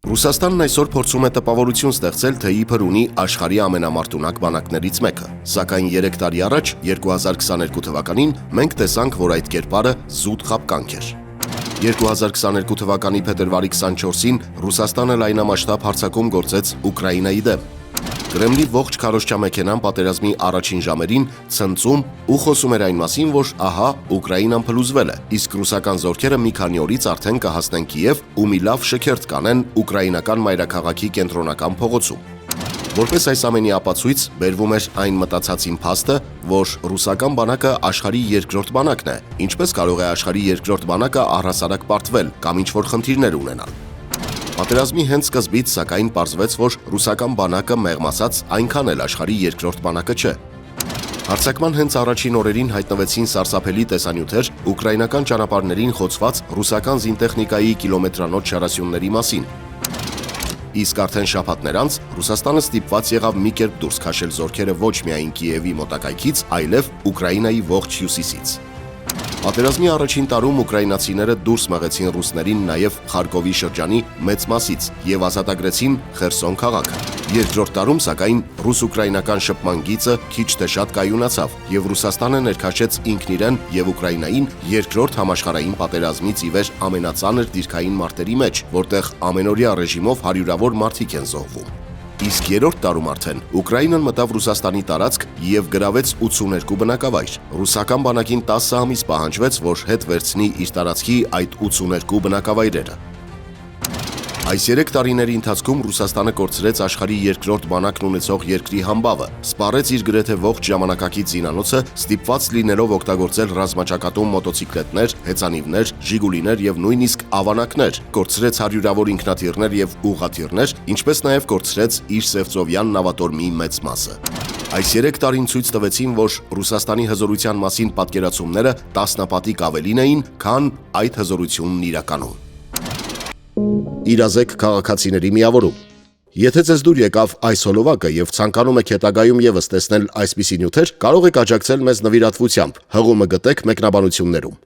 Ռուսաստանն այսօր փորձում է տպավորություն ստեղծել, թե իբր ունի աշխարհի ամենամարտունակ բանակներից մեկը, սակայն 3 տարի առաջ, 2022 թվականին, մենք տեսանք, որ այդ կերպարը զուտ խաբկանք էր։ 2022 թվականի փետրվարի 24-ին Ռուսաստանը լայնամասշտաբ հարձակում գործեց Ուկրաինայի դեմ։ Կրեմլի ողջ քարոզչամեքենան պատերազմի առաջին ժամերին ցնծում ու խոսում էր այն մասին, որ ահա Ուկրաինան փլուզվել է, իսկ ռուսական զորքերը մի քանի օրից արդեն կհասնեն Կիև ու մի լավ շքերթ կանեն ուկրաինական մայրաքաղաքի կենտրոնական փողոցում։ Որպես այս ամենի ապացույց բերվում էր այն մտածածին փաստը, որ ռուսական բանակը աշխարհի երկրորդ բանակն է, ինչպես կարող է աշխարհի երկրորդ բանակը առհասարակ պարտվել կամ ինչ-որ խնդիրներ ունենալ։ Պատերազմի հենց սկզբից, սակայն, պարզվեց, որ ռուսական բանակը մեղմ ասած այնքան էլ աշխարհի երկրորդ բանակը չէ։ Հարձակման հենց առաջին օրերին հայտնվեցին սարսափելի տեսանյութեր ուկրաինական ճանապարհներին խոցված ռուսական զինտեխնիկայի կիլոմետրանոց չարասյունների մասին։ Իսկ արդեն շաբաթներ անց Ռուսաստանը ստիպված եղավ մի կերպ դուրս քաշել զորքերը ոչ միայն Կիևի մոտակայքից, այլև Ուկրաինայի ողջ հյուսիսից։ Պատերազմի առաջին տարում ուկրաինացիները դուրս մղեցին ռուսներին նաև Խարկովի շրջանի մեծ մասից եւ ազատագրեցին Խերսոն քաղաքը։ Երկրորդ տարում, սակայն, ռուս-ուկրաինական շփման գիծը քիչ թե շատ կայունացավ եւ Ռուսաստանը ներքաշեց ինքն իրեն եւ Ուկրաինային երկրորդ համաշխարհային պատերազմից ի վեր ամենածանր դիրքային մարտերի մեջ, որտեղ ամենօրյա ռեժիմով հարյուրավոր մարդիկ են զոհվում։ Իսկ երրորդ տարում արդեն Ուկրաինան մտավ Ռուսաստանի տարածք եւ գրավեց 82 բնակավայր։ Ռուսական բանակին 10 ամիս պահանջվեց, որ հետ վերցնի իր տարածքի այդ 82 բնակավայրերը։ Այս 3 տարիների ընթացքում Ռուսաստանը կորցրեց աշխարհի երկրորդ բանակն ունեցող երկրի համբավը, սպառեց իր գրեթե ողջ ժամանակակից զինանոցը, ստիպված լինելով օգտագործել ռազմաճակատում մոտոցիկլետներ, հեծանիվներ, ժիգուլիներ եւ նույնիսկ ավանակներ, կորցրեց հարյուրավոր ինքնաթիռներ եւ ուղղաթիռներ, ինչպես նաեւ կորցրեց իր Սևծովյան նավատորմի մեծ մասը։ Այս 3 տարին ցույց տվեցին, որ Ռուսաստանի հզորության մասին պատկերացումները տասնապատիկ ավելին էին, քան այդ հզորությունն իրականում։ Իրազեկ քաղաքացիների միավորում։ Եթե ձեզ դուր եկավ այս հոլովակը եւ ցանկանում եք հետագայում եւս տեսնել այսպիսի նյութեր, կարող եք աջակցել մեզ նվիրատվությամբ։ Հղումը գտեք մեկնաբանություններում։